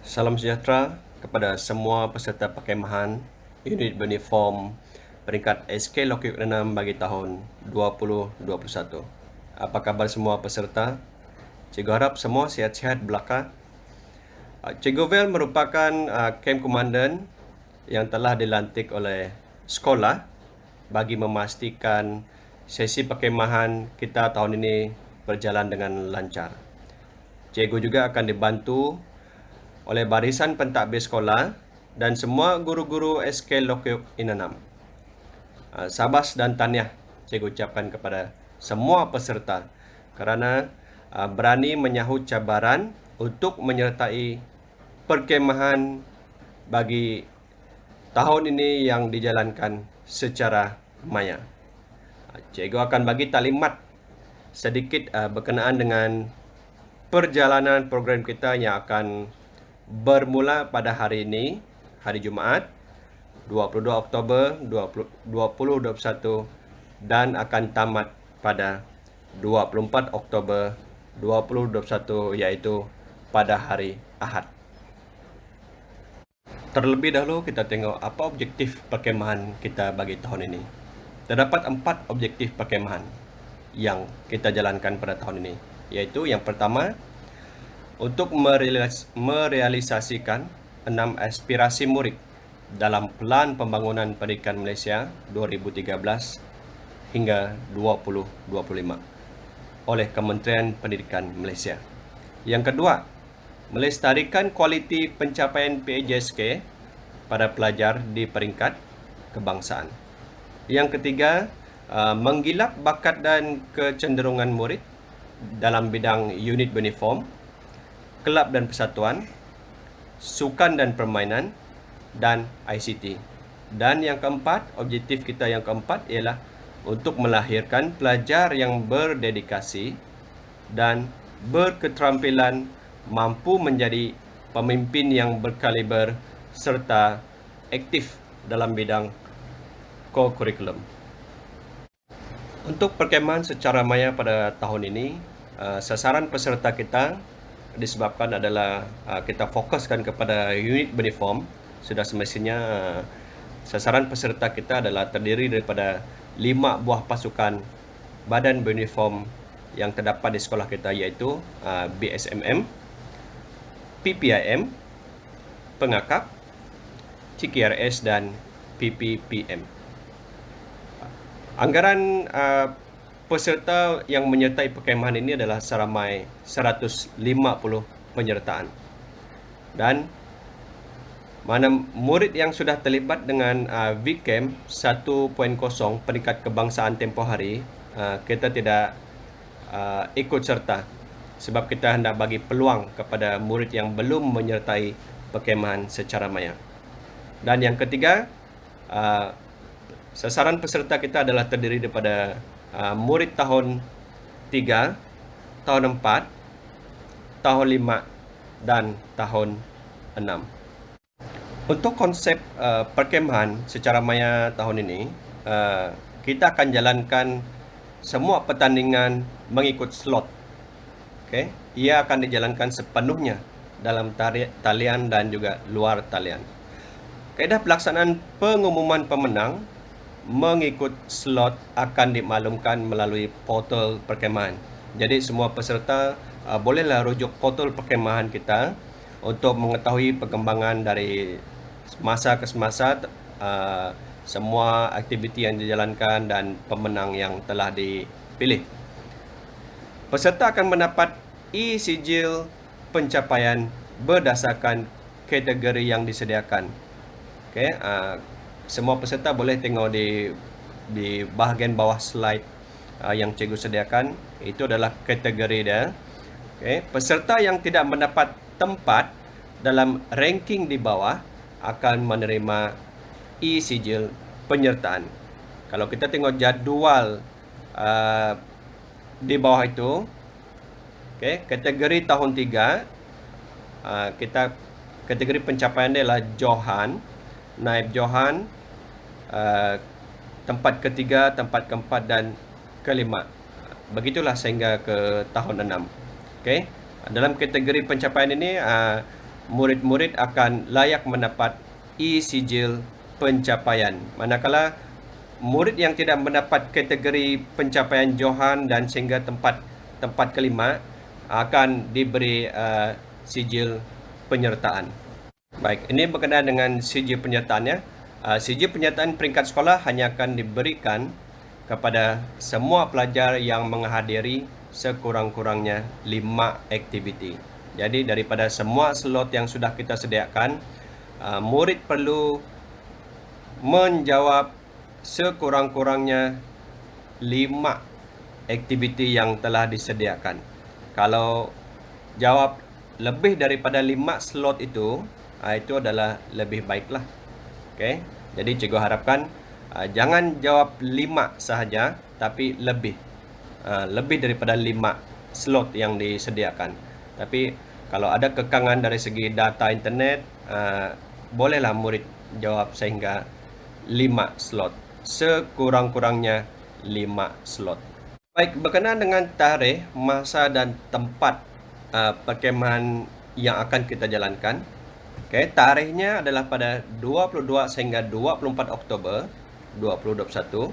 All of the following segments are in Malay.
Salam sejahtera kepada semua peserta perkemahan unit uniform peringkat SK Lokyuk 6 bagi tahun 2021. Apa khabar semua peserta? Cikgu harap semua sihat-sihat belaka. Cikgu Vel merupakan camp komandan yang telah dilantik oleh sekolah bagi memastikan sesi perkemahan kita tahun ini berjalan dengan lancar. Cikgu juga akan dibantu oleh barisan pentadbir sekolah dan semua guru-guru SK Lokyuk Inanam. Sabas dan tahniah cikgu ucapkan kepada semua peserta kerana berani menyahut cabaran untuk menyertai perkemahan bagi tahun ini yang dijalankan secara maya. Cikgu akan bagi taklimat sedikit berkenaan dengan perjalanan program kita yang akan bermula pada hari ini, hari Jumaat, 22 Oktober 2021 dan akan tamat pada 24 Oktober 2021 iaitu pada hari Ahad. Terlebih dahulu kita tengok apa objektif perkemahan kita bagi tahun ini. Terdapat 4 objektif perkemahan yang kita jalankan pada tahun ini, iaitu yang pertama, untuk merealisasikan 6 aspirasi murid dalam Pelan Pembangunan Pendidikan Malaysia 2013 hingga 2025 oleh Kementerian Pendidikan Malaysia. Yang kedua, melestarikan kualiti pencapaian PAJSK pada pelajar di peringkat kebangsaan. Yang ketiga, menggilap bakat dan kecenderungan murid dalam bidang unit uniform, kelab dan persatuan, sukan dan permainan, dan ICT. Dan yang keempat, objektif kita yang keempat ialah untuk melahirkan pelajar yang berdedikasi dan berketerampilan mampu menjadi pemimpin yang berkaliber serta aktif dalam bidang co-curriculum. Untuk perkemahan secara maya pada tahun ini, sasaran peserta kita disebabkan adalah kita fokuskan kepada unit uniform. Sudah semestinya sasaran peserta kita adalah terdiri daripada 5 buah pasukan badan beruniform yang terdapat di sekolah kita, iaitu BSMM, PPIM, Pengakap, TKRS dan PPPM. Anggaran peserta yang menyertai perkemahan ini adalah seramai 150 penyertaan. Dan mana murid yang sudah terlibat dengan VCamp 1.0 peringkat kebangsaan tempoh hari, kita tidak ikut serta sebab kita hendak bagi peluang kepada murid yang belum menyertai perkemahan secara maya. Dan yang ketiga, sasaran peserta kita adalah terdiri daripada murid tahun 3, tahun 4, tahun 5 dan tahun 6. Untuk konsep perkemahan secara maya tahun ini, kita akan jalankan semua pertandingan mengikut slot. Okay? Ia akan dijalankan sepenuhnya dalam talian dan juga luar talian. Kaedah pelaksanaan pengumuman pemenang mengikut slot akan dimaklumkan melalui portal perkemahan. Jadi semua peserta bolehlah rujuk portal perkemahan kita untuk mengetahui perkembangan dari masa ke semasa, semua aktiviti yang dijalankan dan pemenang yang telah dipilih. Peserta akan mendapat e-sijil pencapaian berdasarkan kategori yang disediakan. Okay, semua peserta boleh tengok di bahagian bawah slide yang cikgu sediakan. Itu adalah kategori dia. Okay, peserta yang tidak mendapat tempat dalam ranking di bawah akan menerima e-sijil penyertaan. Kalau kita tengok jadual di bawah itu, okay, kategori tahun 3, kita kategori pencapaian dia adalah Johan, naib Johan, tempat ketiga, tempat keempat dan kelima. Begitulah sehingga ke tahun 6. Okay. Dalam kategori pencapaian ini murid-murid akan layak mendapat e-sijil pencapaian. Manakala murid yang tidak mendapat kategori pencapaian Johan dan sehingga tempat kelima akan diberi sijil penyertaan. Baik, ini berkenaan dengan sijil penyertaannya. Sijil penyertaan peringkat sekolah hanya akan diberikan kepada semua pelajar yang menghadiri sekurang-kurangnya 5 aktiviti. Jadi daripada semua slot yang sudah kita sediakan, murid perlu menjawab sekurang-kurangnya 5 aktiviti yang telah disediakan. Kalau jawab lebih daripada 5 slot itu adalah lebih baiklah. Okey. Jadi cikgu harapkan jangan jawab 5 sahaja, tapi lebih daripada 5 slot yang disediakan. Tapi kalau ada kekangan dari segi data internet, bolehlah murid jawab sehingga 5 slot. Sekurang-kurangnya 5 slot. Baik, berkenaan dengan tarikh, masa dan tempat perkemahan yang akan kita jalankan. Okay, tarikhnya adalah pada 22 sehingga 24 Oktober 2021,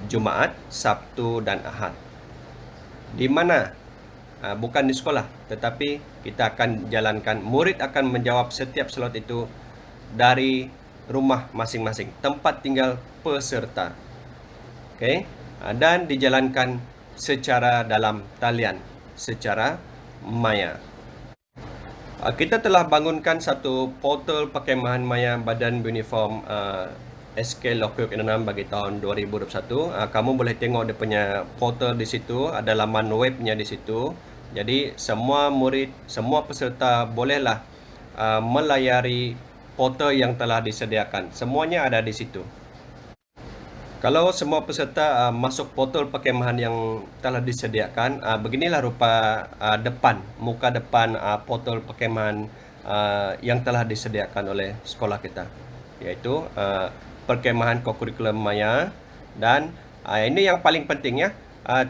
Jumaat, Sabtu dan Ahad. Di mana? Bukan di sekolah, tetapi kita akan jalankan, murid akan menjawab setiap slot itu dari rumah masing-masing, tempat tinggal peserta. Okay? Dan dijalankan secara dalam talian, secara maya. Kita telah bangunkan satu portal perkemahan maya Badan Uniform SK Lokyuk Inanam bagi tahun 2021. Kamu boleh tengok dia punya portal di situ, ada laman webnya di situ. Jadi semua murid, semua peserta bolehlah melayari portal yang telah disediakan. Semuanya ada di situ. Kalau semua peserta masuk portal perkemahan yang telah disediakan, beginilah rupa muka depan portal perkemahan yang telah disediakan oleh sekolah kita, iaitu perkemahan kokurikulum maya. Dan ini yang paling penting ya,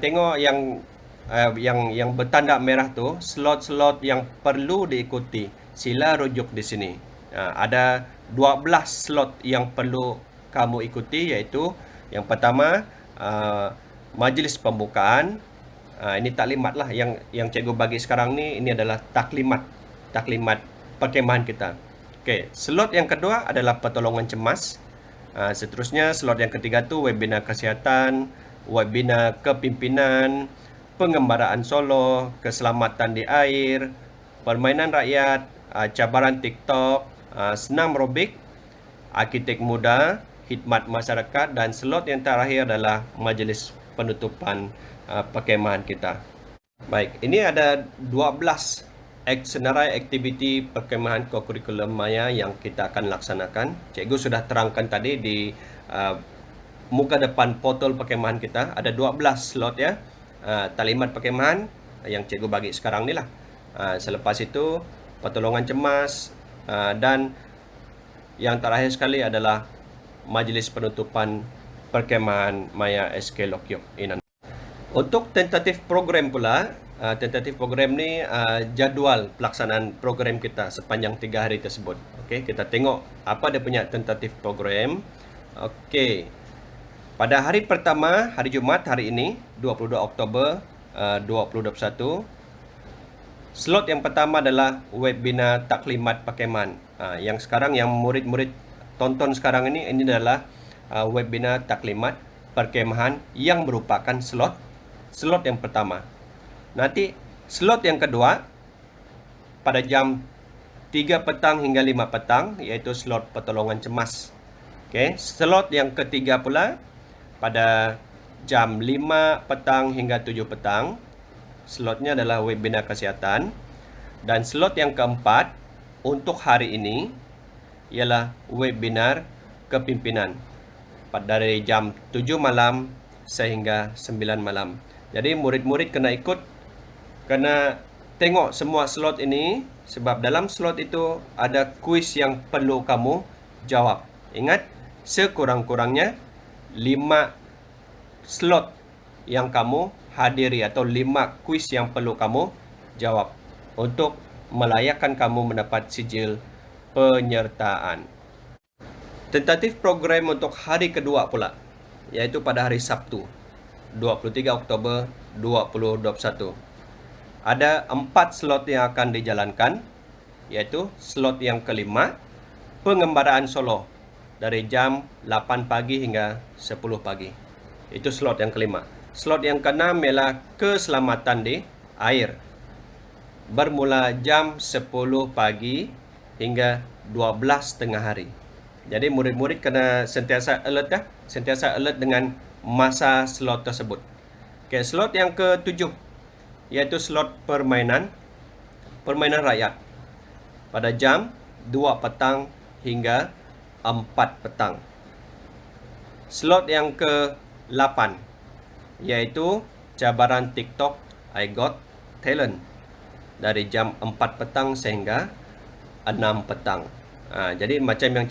tengok yang bertanda merah tu, slot-slot yang perlu diikuti, sila rujuk di sini. Ada 12 slot yang perlu kamu ikuti, iaitu yang pertama, majlis pembukaan. Ini taklimat lah yang cikgu bagi sekarang ni. Ini adalah taklimat perkemahan kita. Okey, slot yang kedua adalah pertolongan cemas. Seterusnya slot yang ketiga tu webinar kesihatan, webinar kepimpinan, pengembaraan solo, keselamatan di air, permainan rakyat, cabaran TikTok, senam robik, arkitek muda, khidmat masyarakat, dan slot yang terakhir adalah majlis penutupan perkemahan kita. Baik, ini ada 12 senarai aktiviti perkemahan kokurikulum maya yang kita akan laksanakan. Cikgu sudah terangkan tadi di muka depan portal perkemahan kita, ada 12 slot ya. Taklimat perkemahan yang cikgu bagi sekarang ni lah. Selepas itu pertolongan cemas, dan yang terakhir sekali adalah majlis penutupan perkemahan maya SK Lokyuk Inanam. Untuk tentatif program pula, tentatif program ni jadual pelaksanaan program kita sepanjang 3 hari tersebut. Okey, kita tengok apa dia punya tentatif program. Okey. Pada hari pertama, hari Jumaat hari ini, 22 Oktober 2021, slot yang pertama adalah webinar taklimat perkemahan. Yang sekarang yang murid-murid tonton sekarang ini adalah webinar taklimat perkemahan yang merupakan slot yang pertama. Nanti slot yang kedua pada jam 3 petang hingga 5 petang, iaitu slot pertolongan cemas. Okey, slot yang ketiga pula pada jam 5 petang hingga 7 petang. Slotnya adalah webinar kesihatan. Dan slot yang keempat untuk hari ini ialah webinar kepimpinan dari jam 7 malam sehingga 9 malam. Jadi murid-murid kena ikut, kena tengok semua slot ini, sebab dalam slot itu ada kuis yang perlu kamu jawab. Ingat, sekurang-kurangnya 5 slot yang kamu hadiri atau 5 kuis yang perlu kamu jawab untuk melayakkan kamu mendapat sijil penyertaan. Tentatif program untuk hari kedua pula, yaitu pada hari Sabtu, 23 Oktober 2021. Ada 4 slot yang akan dijalankan, yaitu slot yang kelima, pengembaraan solo dari jam 8 pagi hingga 10 pagi. Itu slot yang kelima. Slot yang keenam ialah keselamatan di air, bermula jam 10 pagi hingga 12 tengah hari. Jadi murid-murid kena sentiasa alert dengan masa slot tersebut. Okay, slot yang ketujuh iaitu slot permainan rakyat pada jam 2 petang hingga 4 petang. Slot yang ke-8 iaitu cabaran TikTok I Got Talent dari jam 4 petang sehingga 6 petang. Jadi macam yang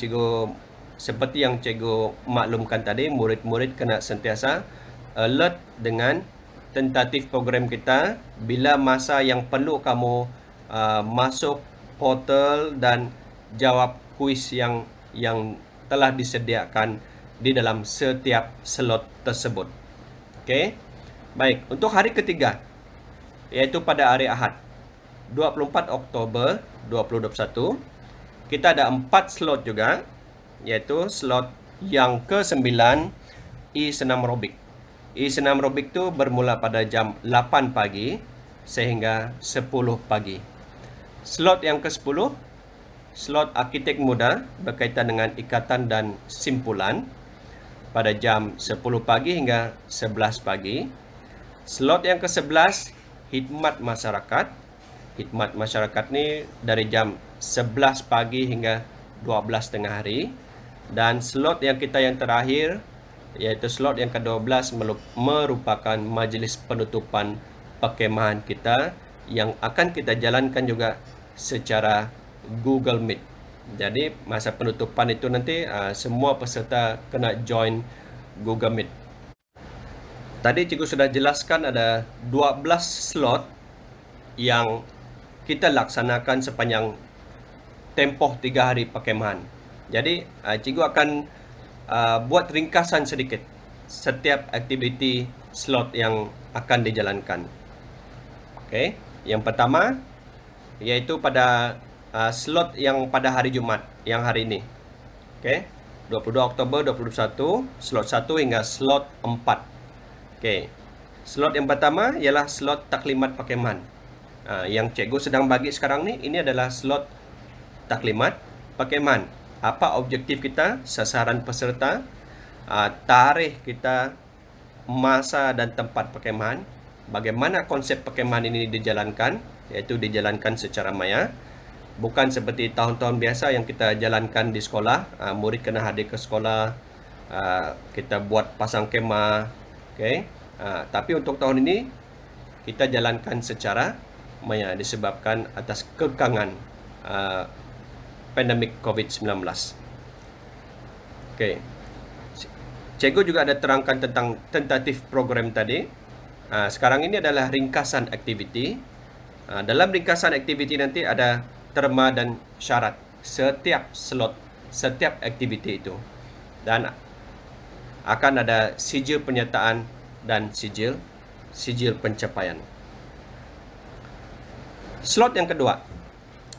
seperti yang cikgu maklumkan tadi, murid-murid kena sentiasa alert dengan tentatif program kita bila masa yang perlu kamu masuk portal dan jawab kuis yang telah disediakan di dalam setiap slot tersebut. Okey. Baik, untuk hari ketiga iaitu pada hari Ahad, 24 Oktober 2021, kita ada 4 slot juga, yaitu slot yang ke-9 E-Senam Robik. E-Senam Robik itu bermula pada jam 8 pagi sehingga 10 pagi. Slot yang ke-10, slot arkitek muda berkaitan dengan ikatan dan simpulan pada jam 10 pagi hingga 11 pagi. Slot yang ke-11, khidmat masyarakat. Khidmat masyarakat ni dari jam 11 pagi hingga 12 tengah hari. Dan slot yang terakhir, iaitu slot yang ke-12, merupakan majlis penutupan perkemahan kita yang akan kita jalankan juga secara Google Meet. Jadi masa penutupan itu nanti semua peserta kena join Google Meet. Tadi cikgu sudah jelaskan ada 12 slot yang kita laksanakan sepanjang tempoh 3 hari perkemahan. Jadi cikgu akan buat ringkasan sedikit setiap aktiviti slot yang akan dijalankan. Okey, yang pertama iaitu pada slot yang pada hari Jumaat, yang hari ini. Okey, 22 Oktober 2021, slot 1 hingga slot 4. Okey, slot yang pertama ialah slot taklimat perkemahan. Yang cikgu sedang bagi sekarang ni, ini adalah slot taklimat perkemahan. Apa objektif kita, sasaran peserta, tarikh kita, masa dan tempat perkemahan, bagaimana konsep perkemahan ini dijalankan, iaitu dijalankan secara maya. Bukan seperti tahun-tahun biasa yang kita jalankan di sekolah, murid kena hadir ke sekolah, kita buat pasang kemah. Okay? Tapi untuk tahun ini, kita jalankan secara maya disebabkan atas kekangan pandemik COVID-19. Okay. Cikgu juga ada terangkan tentang tentatif program tadi. Sekarang ini adalah ringkasan aktiviti. Dalam ringkasan aktiviti nanti ada terma dan syarat setiap slot, setiap aktiviti itu. Dan akan ada sijil penyertaan dan sijil pencapaian. Slot yang kedua,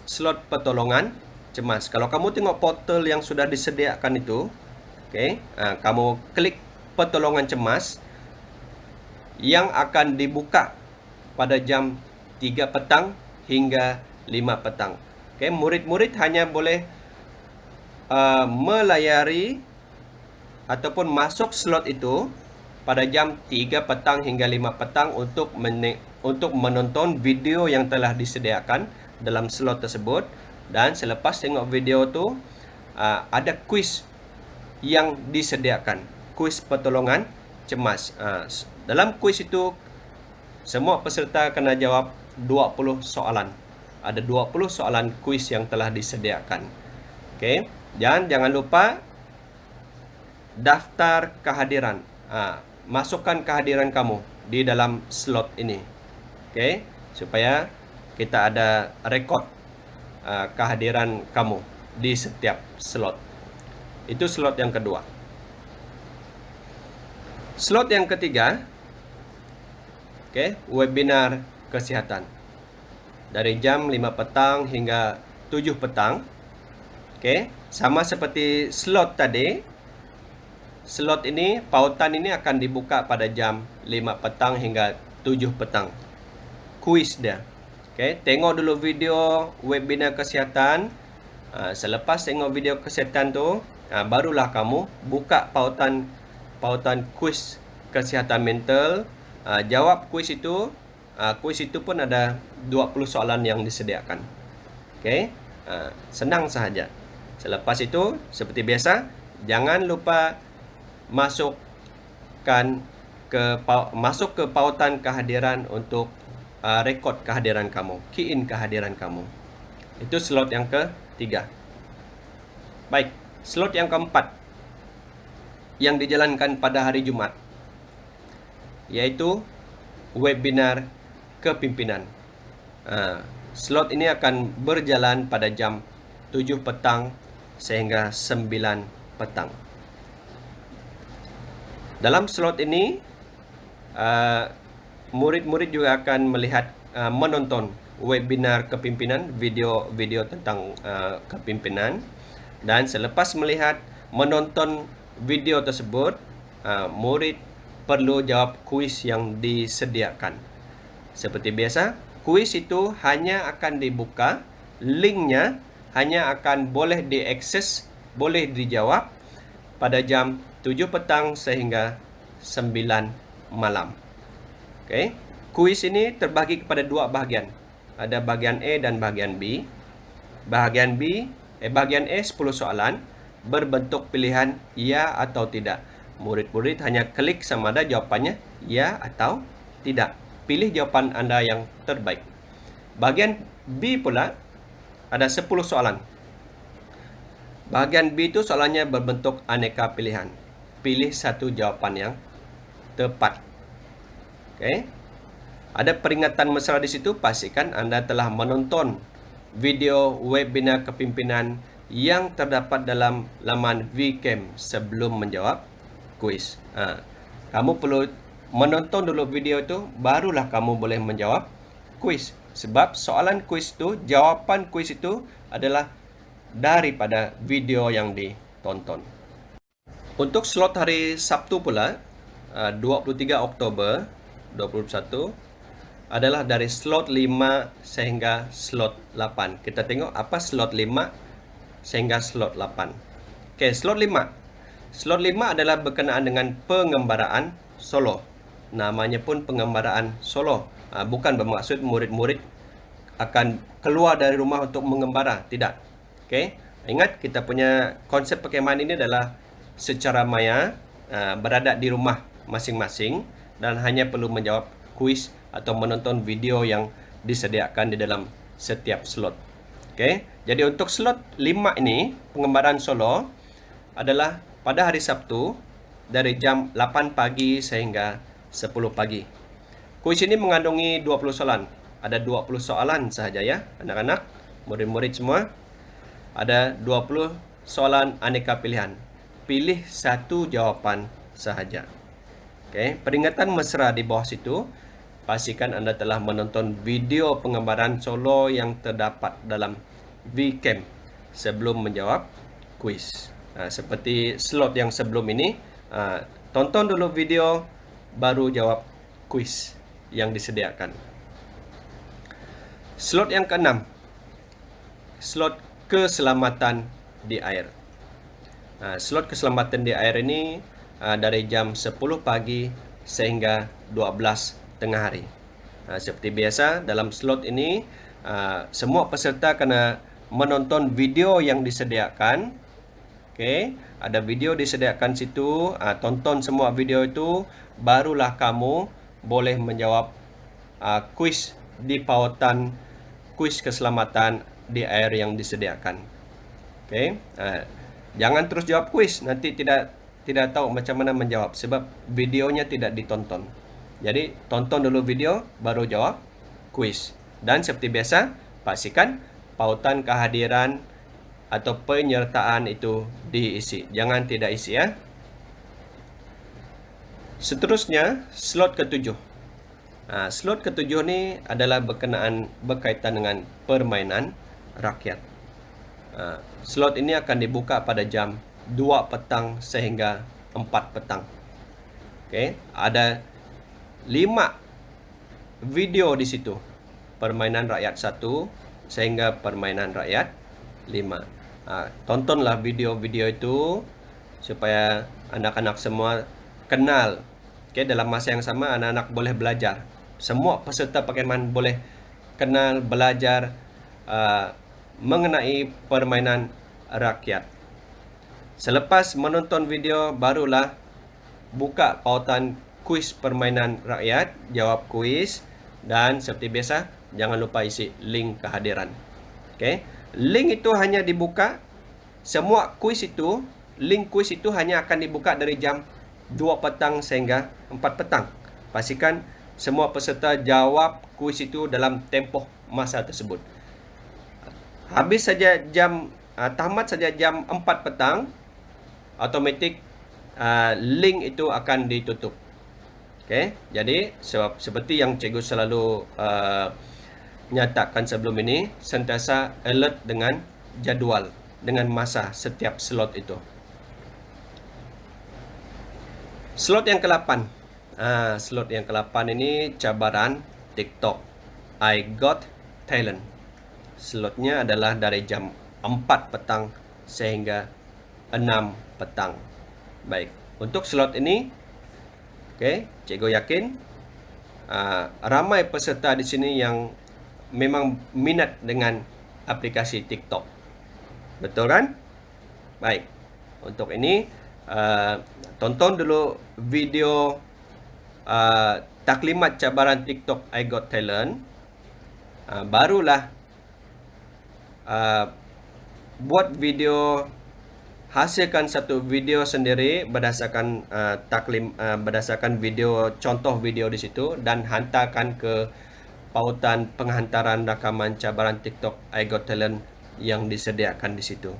slot pertolongan cemas. Kalau kamu tengok portal yang sudah disediakan itu, okay, kamu klik pertolongan cemas yang akan dibuka pada jam 3 petang hingga 5 petang. Okay, murid-murid hanya boleh melayari ataupun masuk slot itu pada jam 3 petang hingga 5 petang untuk menonton video yang telah disediakan dalam slot tersebut. Dan selepas tengok video tu, ada kuis yang disediakan, kuis pertolongan cemas. Dalam kuis itu, semua peserta kena jawab 20 soalan. Ada 20 soalan kuis yang telah disediakan. Okay. Dan jangan lupa daftar kehadiran. Masukkan kehadiran kamu di dalam slot ini. Okay. Supaya kita ada rekod kehadiran kamu di setiap slot. Itu slot yang kedua. Slot yang ketiga, webinar kesehatan. Dari jam 5 petang hingga 7 petang. Sama seperti slot tadi. Slot ini, pautan ini akan dibuka pada jam 5 petang hingga 7 petang. Kuis dia. Tengok dulu video webinar kesihatan. Selepas tengok video kesihatan tu, barulah kamu buka pautan kuis kesihatan mental. Jawab kuis itu. Kuis itu pun ada 20 soalan yang disediakan. Senang sahaja. Selepas itu, seperti biasa, jangan lupa masuk ke pautan kehadiran untuk rekod kehadiran kamu, key in kehadiran kamu. Itu slot yang ketiga. Baik, slot yang keempat yang dijalankan pada hari Jumat, yaitu webinar kepimpinan. Slot ini akan berjalan pada jam 7 petang sehingga 9 petang. Dalam slot ini, murid-murid juga akan menonton webinar kepimpinan, video tentang kepimpinan. Dan selepas menonton video tersebut, murid perlu jawab kuis yang disediakan. Seperti biasa, kuis itu hanya akan dibuka, linknya hanya akan boleh diakses, boleh dijawab pada jam 7 petang sehingga 9 malam. Kuis ini terbagi kepada dua bahagian. Ada bahagian A dan bahagian B. Bahagian A 10 soalan berbentuk pilihan ya atau tidak. Murid-murid hanya klik sama ada jawapannya ya atau tidak. Pilih jawapan Anda yang terbaik. Bahagian B pula ada 10 soalan. Bahagian B itu soalannya berbentuk aneka pilihan. Pilih satu jawapan yang tepat. Ada peringatan mesra di situ. Pastikan Anda telah menonton video webinar kepimpinan yang terdapat dalam laman VCamp sebelum menjawab kuis. Kamu perlu menonton dulu video itu, barulah kamu boleh menjawab kuis. Sebab soalan kuis itu, jawapan kuis itu adalah daripada video yang ditonton. Untuk slot hari Sabtu pula, 23 Oktober 2021, adalah dari slot 5 sehingga slot 8. Kita tengok apa slot 5 sehingga slot 8. Slot 5. Slot 5 adalah berkenaan dengan pengembaraan solo. Namanya pun pengembaraan solo. Bukan bermaksud murid-murid akan keluar dari rumah untuk mengembara. Tidak. Ingat, kita punya konsep perkemahan ini adalah secara maya, berada di rumah masing-masing dan hanya perlu menjawab kuis atau menonton video yang disediakan di dalam setiap slot. Jadi untuk slot 5 ini, pengembaraan solo adalah pada hari Sabtu dari jam 8 pagi sehingga 10 pagi. Kuis ini mengandungi 20 soalan. Ada 20 soalan sahaja ya, anak-anak, murid-murid semua. Ada 20 soalan aneka pilihan. Pilih satu jawapan sahaja. Peringatan mesra di bawah situ. Pastikan Anda telah menonton video pengembaraan solo yang terdapat dalam VCamp sebelum menjawab kuis. Seperti slot yang sebelum ini, tonton dulu video, baru jawab kuis yang disediakan. Slot yang keenam, slot keselamatan di air. Slot keselamatan di air ini dari jam 10 pagi sehingga 12 tengah hari. Seperti biasa, dalam slot ini semua peserta kena menonton video yang disediakan. Ada video disediakan situ, tonton semua video itu, barulah kamu boleh menjawab kuis di pautan kuis keselamatan di air yang disediakan. Jangan terus jawab kuis, nanti tidak tahu macam mana menjawab sebab videonya tidak ditonton. Jadi tonton dulu video, baru jawab kuis. Dan seperti biasa, pastikan pautan kehadiran atau penyertaan itu diisi. Jangan tidak isi ya. Seterusnya, slot ketujuh. Slot ketujuh ni adalah berkaitan dengan permainan rakyat. Slot ini akan dibuka pada jam 2 petang sehingga 4 petang. Okay. Ada 5 video di situ. Permainan rakyat 1 sehingga permainan rakyat 5. Tontonlah video-video itu supaya anak-anak semua kenal. Okay, dalam masa yang sama anak-anak boleh belajar. Semua peserta perkhidmatan boleh kenal, belajar mengenai permainan rakyat. Selepas menonton video, barulah buka pautan kuis permainan rakyat, jawab kuis, dan seperti biasa, jangan lupa isi link kehadiran. Okay. Link itu hanya dibuka, semua kuis itu, link kuis itu hanya akan dibuka dari jam 2 petang sehingga 4 petang. Pastikan semua peserta jawab kuis itu dalam tempoh masa tersebut. Habis saja tamat saja jam 4 petang, automatik link itu akan ditutup. Okay, jadi seperti yang cikgu selalu nyatakan sebelum ini, sentiasa alert dengan jadual, dengan masa setiap slot itu. Slot yang ke-8. Slot yang ke-8 ini cabaran TikTok I Got Talent. Slotnya adalah dari jam 4 petang sehingga 6 petang. Baik, untuk slot ini, cikgu yakin ramai peserta di sini yang memang minat dengan aplikasi TikTok. Betul kan? Baik, untuk ini tonton dulu video taklimat cabaran TikTok I Got Talent. Barulah buat video, hasilkan satu video sendiri berdasarkan berdasarkan video, contoh video di situ, dan hantarkan ke pautan penghantaran rakaman cabaran TikTok I Got Talent yang disediakan di situ.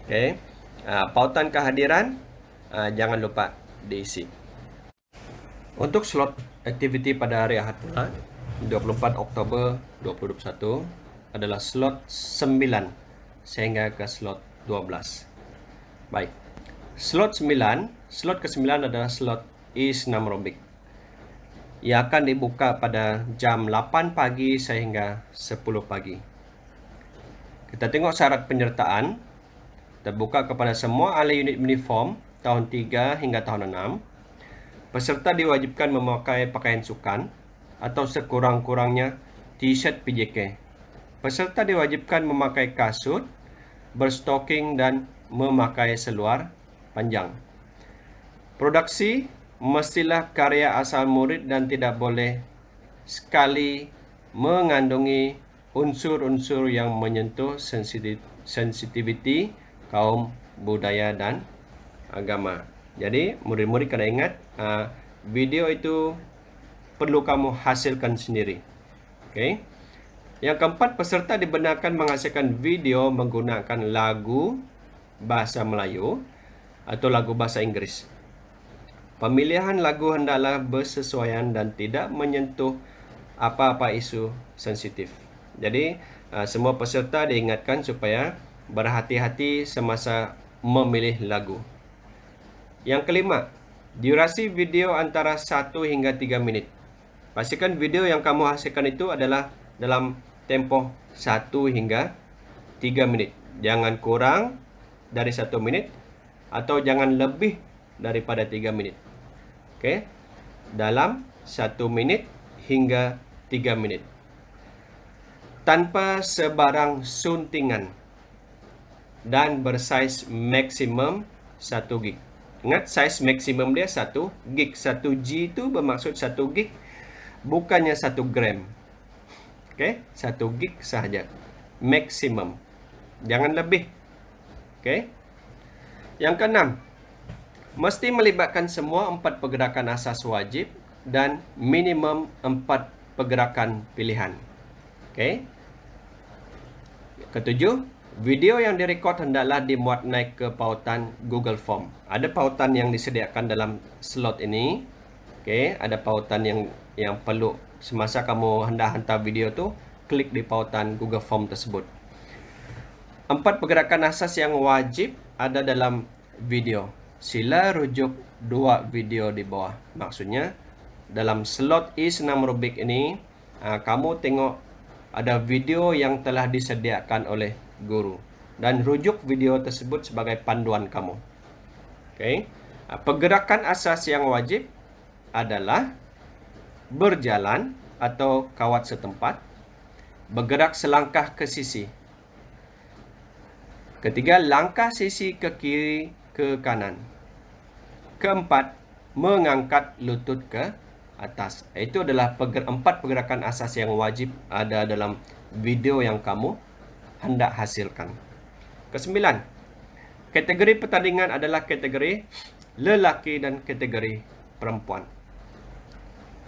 Okay. Pautan kehadiran jangan lupa diisi. Untuk slot aktiviti pada hari Ahad pula, 24 Oktober 2021 adalah slot 9 sehingga ke slot 12. Baik. Slot ke-9 adalah slot Isnamrobik. Ia akan dibuka pada jam 8 pagi sehingga 10 pagi. Kita tengok syarat penyertaan. Terbuka kepada semua ahli unit uniform tahun 3 hingga tahun 6. Peserta diwajibkan memakai pakaian sukan atau sekurang-kurangnya t-shirt PJK. Peserta diwajibkan memakai kasut, berstoking dan memakai seluar panjang. Produksi mestilah karya asal murid dan tidak boleh sekali mengandungi unsur-unsur yang menyentuh sensitiviti kaum, budaya dan agama. Jadi murid-murid kena ingat, video itu perlu kamu hasilkan sendiri. Okay. Yang keempat, peserta dibenarkan menghasilkan video menggunakan lagu bahasa Melayu atau lagu bahasa Inggris. Pemilihan lagu hendaklah bersesuaian dan tidak menyentuh apa-apa isu sensitif. Jadi, semua peserta diingatkan supaya berhati-hati semasa memilih lagu. Yang kelima, durasi video antara 1 hingga 3 menit. Pastikan video yang kamu hasilkan itu adalah dalam tempoh 1 hingga 3 menit. Jangan kurang dari 1 menit atau jangan lebih daripada 3 menit. Okey. Dalam 1 menit hingga 3 menit. Tanpa sebarang suntingan dan bersaiz maksimum 1 gig. Ingat, saiz maksimum dia 1 gig. 1 G itu bermaksud 1 gig, bukannya 1 gram. Okey, 1 gig sahaja. Maksimum. Jangan lebih. Okey. Yang keenam, mesti melibatkan semua 4 pergerakan asas wajib dan minimum 4 pergerakan pilihan. Okey. Ketujuh, video yang direkod hendaklah dimuat naik ke pautan Google Form. Ada pautan yang disediakan dalam slot ini. Okey, ada pautan yang perlu semasa kamu hendak hantar video tu, klik di pautan Google Form tersebut. 4 pergerakan asas yang wajib ada dalam video. Sila rujuk 2 video di bawah. Maksudnya, dalam slot E6 Rubik ini, kamu tengok ada video yang telah disediakan oleh guru. Dan rujuk video tersebut sebagai panduan kamu. Okay. Pergerakan asas yang wajib adalah berjalan atau kawat setempat, bergerak selangkah ke sisi. Ketiga, langkah sisi ke kiri ke kanan. Keempat, mengangkat lutut ke atas. Itu adalah 4 pergerakan asas yang wajib ada dalam video yang kamu hendak hasilkan. Kesembilan, kategori pertandingan adalah kategori lelaki dan kategori perempuan.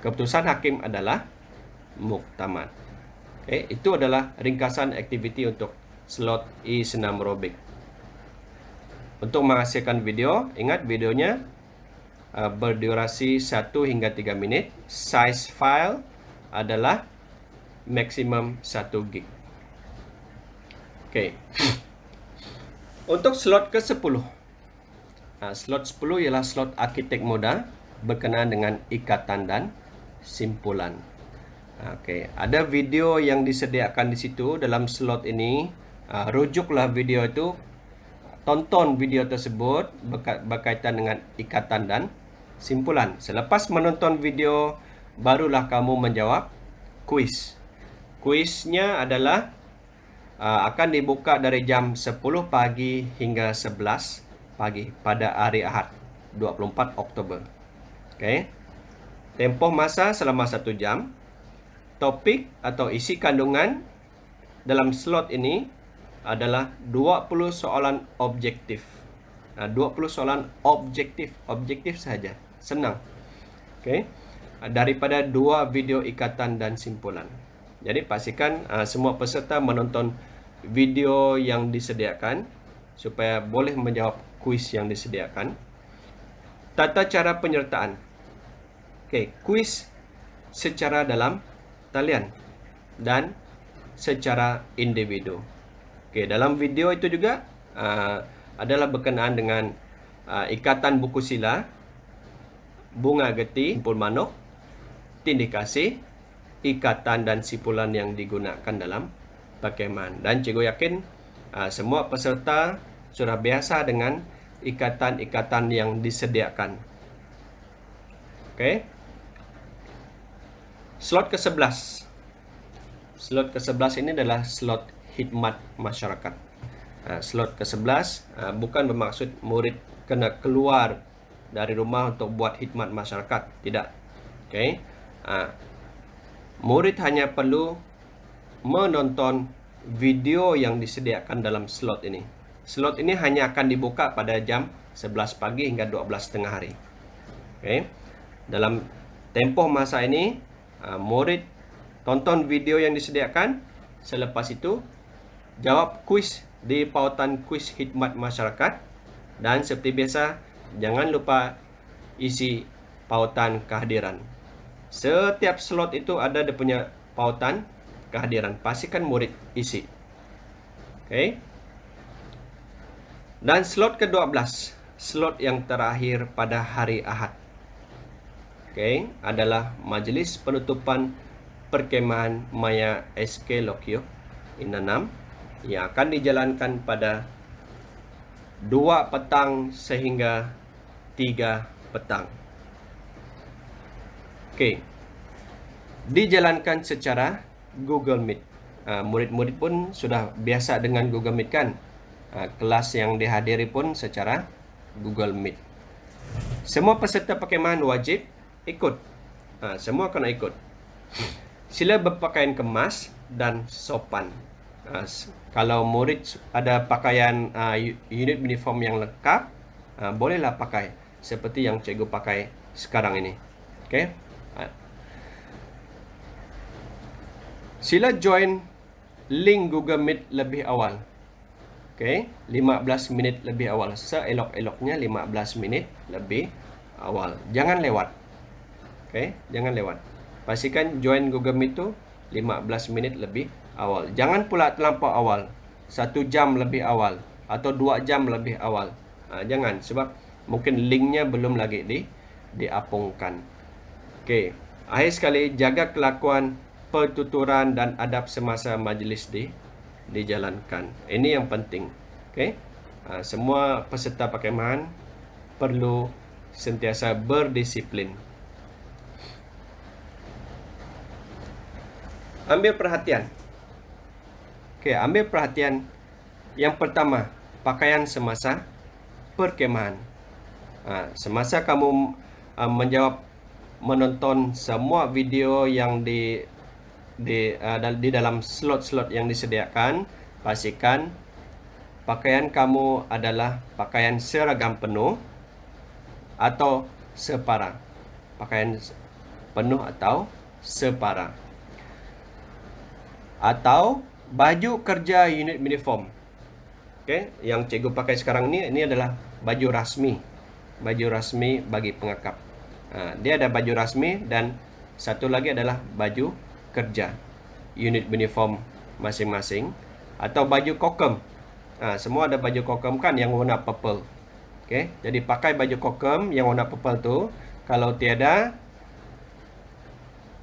Keputusan hakim adalah muktamad. Okay, itu adalah ringkasan aktiviti untuk slot E6 Rubik. Untuk menghasilkan video, ingat videonya berdurasi 1 hingga 3 minit. Size file adalah maksimum 1 gig. Okay. Untuk slot ke-10. Slot 10 ialah slot arkitek muda berkenaan dengan ikatan dan simpulan. Okay. Ada video yang disediakan di situ dalam slot ini. Rujuklah video itu. Tonton video tersebut berkaitan dengan ikatan dan simpulan. Selepas menonton video, barulah kamu menjawab kuis. Kuisnya adalah akan dibuka dari jam 10 pagi hingga 11 pagi pada hari Ahad 24 Oktober. Okay. Tempoh masa selama 1 jam. Topik atau isi kandungan dalam slot ini adalah 20 soalan objektif. 20 soalan objektif sahaja. Senang. Okay. Daripada 2 video ikatan dan simpulan. Jadi pastikan semua peserta menonton video yang disediakan supaya boleh menjawab kuis yang disediakan. Tata cara penyertaan. Okay, kuis secara dalam talian dan secara individu. Okay, dalam video itu juga adalah berkenaan dengan ikatan buku sila, bunga geti, simpul manuk, tindih kasih, ikatan dan simpulan yang digunakan dalam perkemahan. Dan cikgu yakin semua peserta sudah biasa dengan ikatan-ikatan yang disediakan. Okey. Slot ke-11. Slot ke-11 ini adalah slot khidmat masyarakat. Slot ke-11 bukan bermaksud murid kena keluar dari rumah untuk buat khidmat masyarakat. Tidak. Okey. Murid hanya perlu menonton video yang disediakan dalam slot ini. Slot ini hanya akan dibuka pada jam 11 pagi hingga 12.30 hari. Okay. Dalam tempoh masa ini, murid tonton video yang disediakan. Selepas itu, jawab kuis di pautan kuis khidmat masyarakat. Dan seperti biasa, jangan lupa isi pautan kehadiran. Setiap slot itu ada dia punya pautan kehadiran. Pastikan murid isi. Okay. Dan slot ke-12, slot yang terakhir pada hari Ahad. Okay, adalah majlis penutupan perkemahan Maya SK Lokyo Inanam yang akan dijalankan pada 2 petang sehingga 3 petang. Okay. Dijalankan secara Google Meet. Murid-murid pun sudah biasa dengan Google Meet kan? Kelas yang dihadiri pun secara Google Meet. Semua peserta perkemahan wajib ikut. Semua kena ikut. Sila berpakaian kemas dan sopan. Kalau murid ada pakaian unit uniform yang lengkap, bolehlah pakai seperti yang cikgu pakai sekarang ini. Okay. Sila join link Google Meet lebih awal. Okey, 15 minit lebih awal. Seelok-eloknya 15 minit lebih awal. Jangan lewat. Okey, jangan lewat. Pastikan join Google Meet tu 15 minit lebih awal. Jangan pula terlampau awal. 1 jam lebih awal atau 2 jam lebih awal. Jangan, sebab mungkin linknya belum lagi diapungkan. Okey, akhir sekali, jaga kelakuan, pertuturan dan adab semasa majlis dijalankan. Ini yang penting. Okey. Semua peserta perkhemahan perlu sentiasa berdisiplin. Ambil perhatian. Okey, ambil perhatian. Yang pertama, pakaian semasa perkhemahan. Semasa kamu menonton semua video yang di dalam slot-slot yang disediakan, pastikan pakaian kamu adalah pakaian seragam penuh atau separa. Pakaian penuh atau separa. Atau baju kerja unit uniform. Okey, yang cikgu pakai sekarang ini adalah baju rasmi. Baju rasmi bagi pengakap. Dia ada baju rasmi dan satu lagi adalah baju kerja unit uniform masing-masing, atau baju kokem. Semua ada baju kokem kan yang warna purple. Okey, jadi pakai baju kokem yang warna purple tu. Kalau tiada,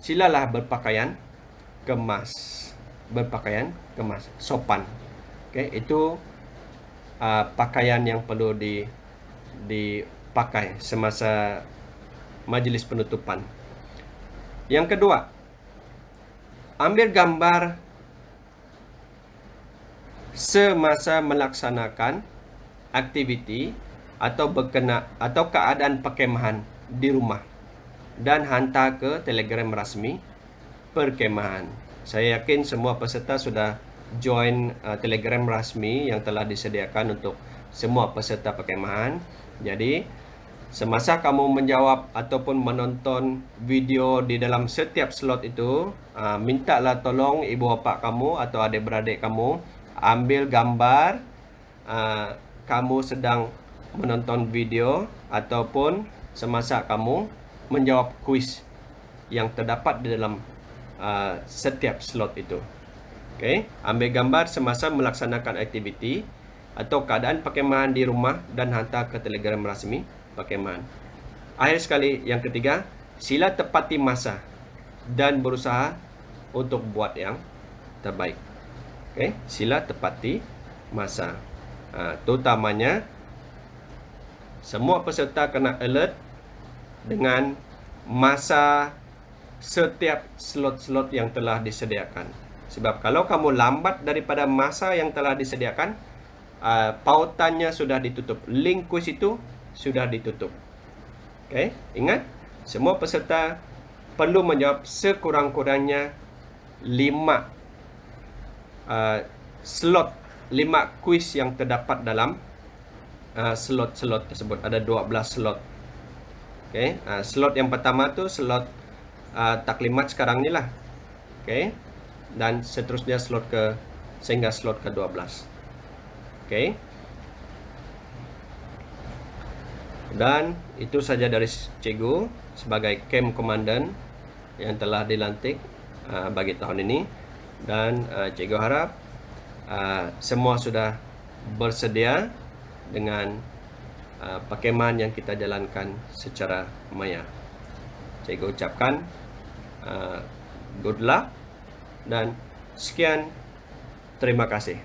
silalah berpakaian kemas. Berpakaian kemas, sopan. Okey, itu pakaian yang perlu dipakai semasa majlis penutupan. Yang kedua, ambil gambar semasa melaksanakan aktiviti atau keadaan perkhemahan di rumah dan hantar ke Telegram rasmi perkhemahan. Saya yakin semua peserta sudah join Telegram rasmi yang telah disediakan untuk semua peserta perkhemahan. Jadi semasa kamu menjawab ataupun menonton video di dalam setiap slot itu, mintalah tolong ibu bapa kamu atau adik-beradik kamu ambil gambar kamu sedang menonton video ataupun semasa kamu menjawab kuis yang terdapat di dalam setiap slot itu. Okey, ambil gambar semasa melaksanakan aktiviti atau keadaan perkhemahan di rumah dan hantar ke Telegram rasmi perkhemahan. Akhir sekali, yang ketiga, sila tepati masa dan berusaha untuk buat yang terbaik. Okey, sila tepati masa. Terutamanya semua peserta kena alert dengan masa setiap slot-slot yang telah disediakan. Sebab kalau kamu lambat daripada masa yang telah disediakan, pautannya sudah ditutup. Link kuis itu sudah ditutup. Okey, ingat, semua peserta perlu menjawab sekurang-kurangnya 5 slot, 5 kuis yang terdapat dalam slot-slot tersebut. Ada 12 slot. Okey, slot yang pertama tu slot taklimat sekarang ni lah. Okey, dan seterusnya sehingga slot ke-12. Okey. Dan itu saja dari cikgu sebagai camp komandan yang telah dilantik bagi tahun ini. Dan cikgu harap semua sudah bersedia dengan perkhemahan yang kita jalankan secara maya. Cikgu ucapkan good luck dan sekian, terima kasih.